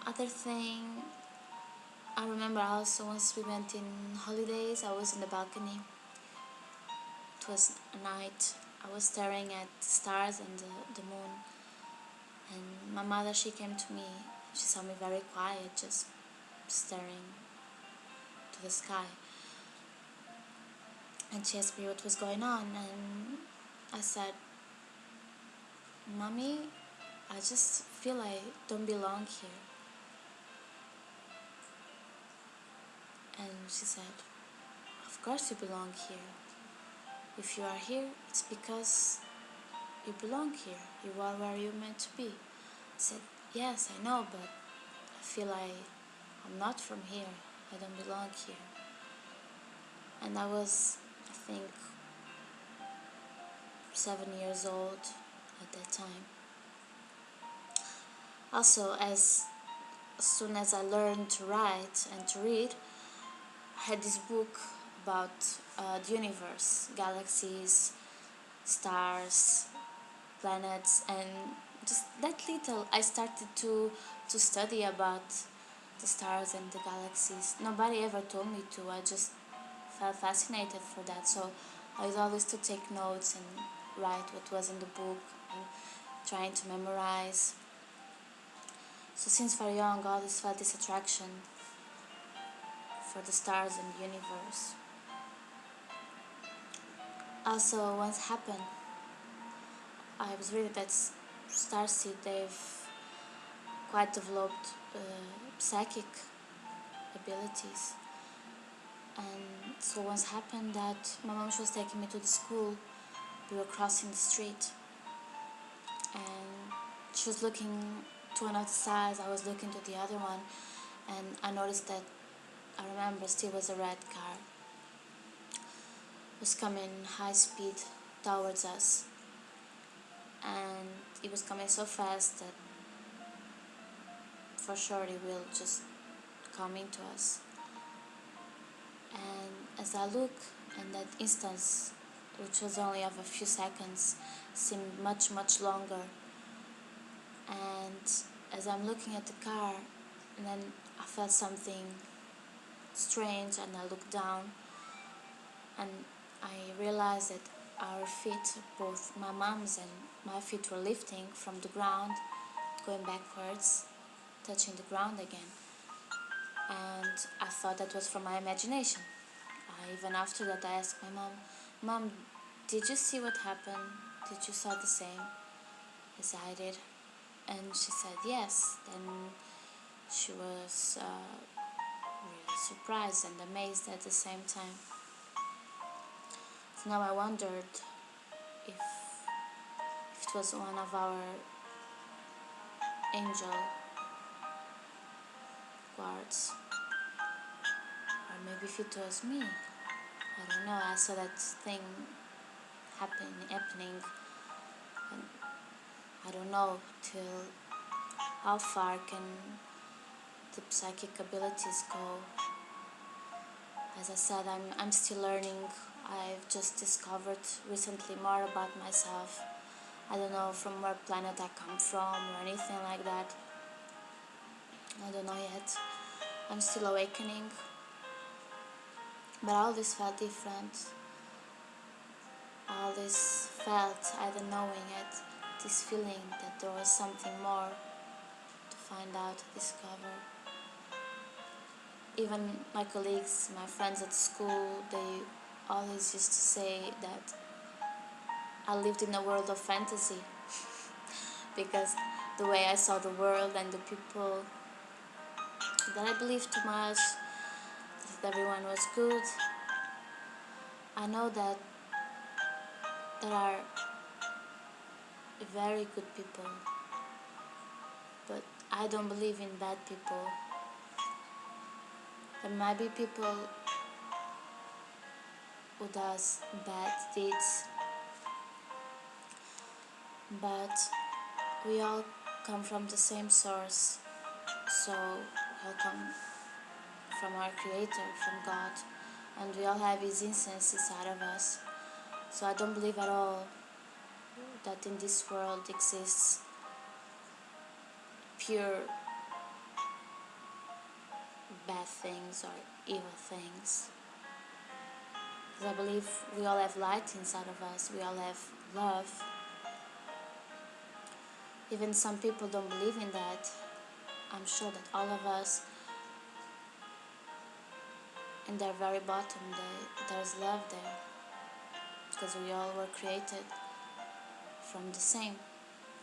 Other thing, I remember also once we went in holidays, I was in the balcony. It was a night. I was staring at the stars and the moon. And my mother, she came to me. She saw me very quiet, just staring to the sky. And she asked me what was going on. And I said, Mommy, I just feel I don't belong here. And she said, of course you belong here. If you are here, it's because you belong here. You are where you're meant to be. I said, yes, I know, but I feel I'm not from here. I don't belong here. And I was, I think, 7 years old at that time. Also, as soon as I learned to write and to read, I had this book about the universe, galaxies, stars, planets, and just that little I started to study about the stars and the galaxies. Nobody ever told me to. I just felt fascinated for that, so I was always to take notes and write what was in the book and trying to memorize. So since very young, I always felt this attraction for the stars and the universe. Also, once happened, I was reading that Starseed, they've quite developed psychic abilities. And so once happened that my mom, she was taking me to the school. We were crossing the street, and she was looking to one of the sides, I was looking to the other one, and I noticed that, I remember still was a red car. It was coming high speed towards us, and it was coming so fast that for sure it will just come into us. And as I look, in that instance, which was only of a few seconds, seemed much, much longer. And as I'm looking at the car, and then I felt something strange, and I looked down, and I realized that our feet, both my mom's and my feet, were lifting from the ground, going backwards, touching the ground again. And I thought that was from my imagination. Even after that, I asked my mom, Mom, did you see what happened? Did you saw the same as I did? And she said yes. Then she was really surprised and amazed at the same time. So now I wondered if it was one of our angel guards, or maybe if it was me. I don't know. I saw that thing happening, and I don't know till how far can the psychic abilities go. As I said, I'm still learning. I've just discovered recently more about myself. I don't know from what planet I come from or anything like that. I don't know yet. I'm still awakening. But I always felt different. I always felt, either knowing it, this feeling that there was something more to find out, to discover. Even my colleagues, my friends at school, they always used to say that I lived in a world of fantasy because the way I saw the world and the people, that I believed too much, that everyone was good. I know that there are very good people, but I don't believe in bad people. There might be people who does bad deeds, but we all come from the same source, so we all come from our Creator, from God, and we all have His essence inside of us. So I don't believe at all that in this world exists pure bad things or evil things. Because I believe we all have light inside of us, we all have love. Even some people don't believe in that. I'm sure that all of us, in their very bottom, there's love there. Because we all were created from the same.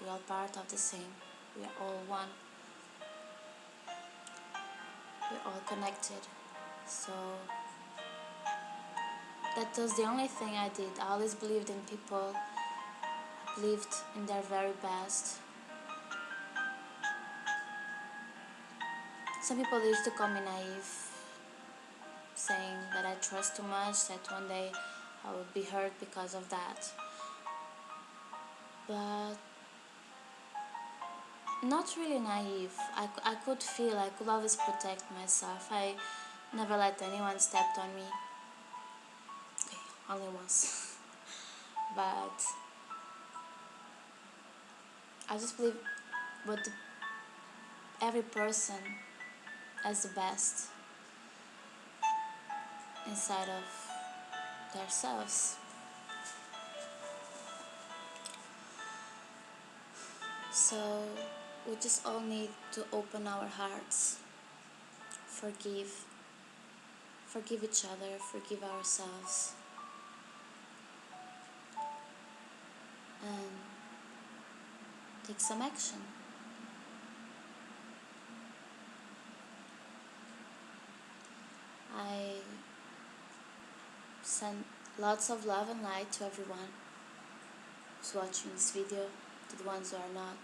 We're all part of the same. We are all one. We're all connected. So that was the only thing I did. I always believed in people. I believed in their very best. Some people used to call me naive, saying that I trust too much, that one day I would be hurt because of that. But not really naive. I could feel, I could always protect myself. I never let anyone step on me. Okay, only once. But I just believe every person has the best inside of theirselves. So we just all need to open our hearts, forgive each other, forgive ourselves, and take some action. I send lots of love and light to everyone who's watching this video, to the ones who are not.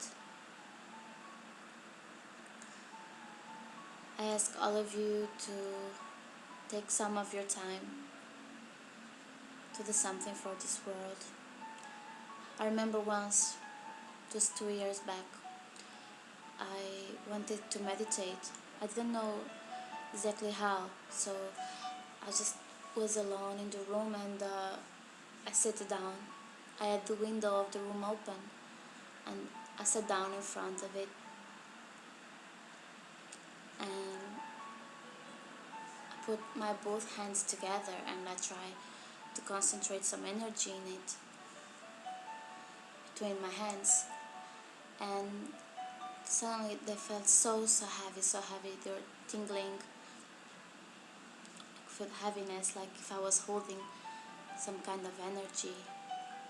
I ask all of you to take some of your time to do something for this world. I remember once, just 2 years back, I wanted to meditate. I didn't know exactly how, so I just was alone in the room, and I sat down. I had the window of the room open, and I sat down in front of it, and I put my both hands together, and I tried to concentrate some energy in it, between my hands, and suddenly they felt so heavy. They were tingling with heaviness, like if I was holding some kind of energy,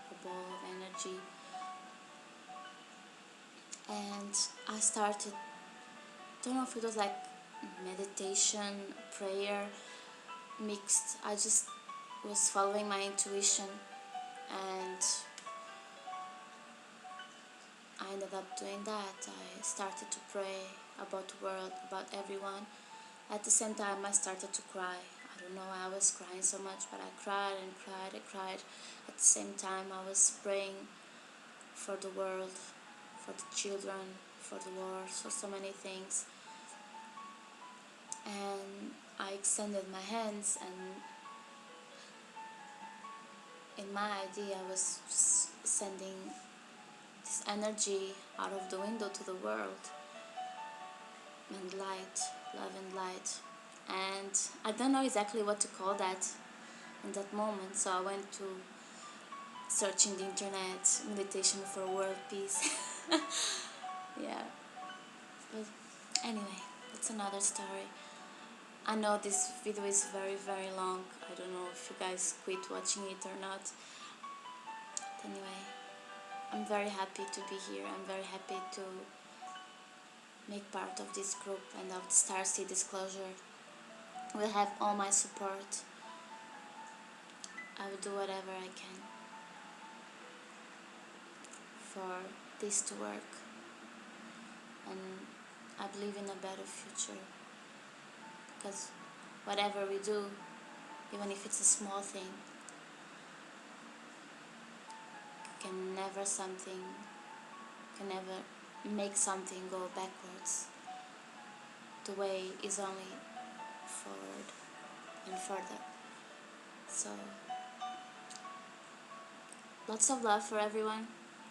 a ball of energy. And I started, don't know if it was like meditation, prayer mixed. I just was following my intuition, and I ended up doing that. I started to pray about the world, about everyone. At the same time, I started to cry. I don't know why I was crying so much, but I cried and cried and cried. At the same time, I was praying for the world, for the children, for the wars, for so many things. And I extended my hands, and in my idea, I was just sending this energy out of the window to the world, and light, love and light. And I don't know exactly what to call that in that moment, so I went to searching the internet, meditation for world peace. Yeah, but anyway, it's another story. I know this video is very long. I don't know if you guys quit watching it or not. But anyway, I'm very happy to be here. I'm very happy to make part of this group and of the Starseed disclosure. Will have all my support. I will do whatever I can for this to work, and I believe in a better future, because whatever we do, even if it's a small thing, can never make something go backwards. The way is only forward and further. So lots of love for everyone.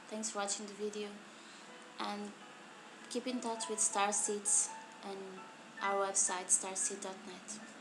Thanks for watching the video, and keep in touch with Starseeds, and our website starseed.net.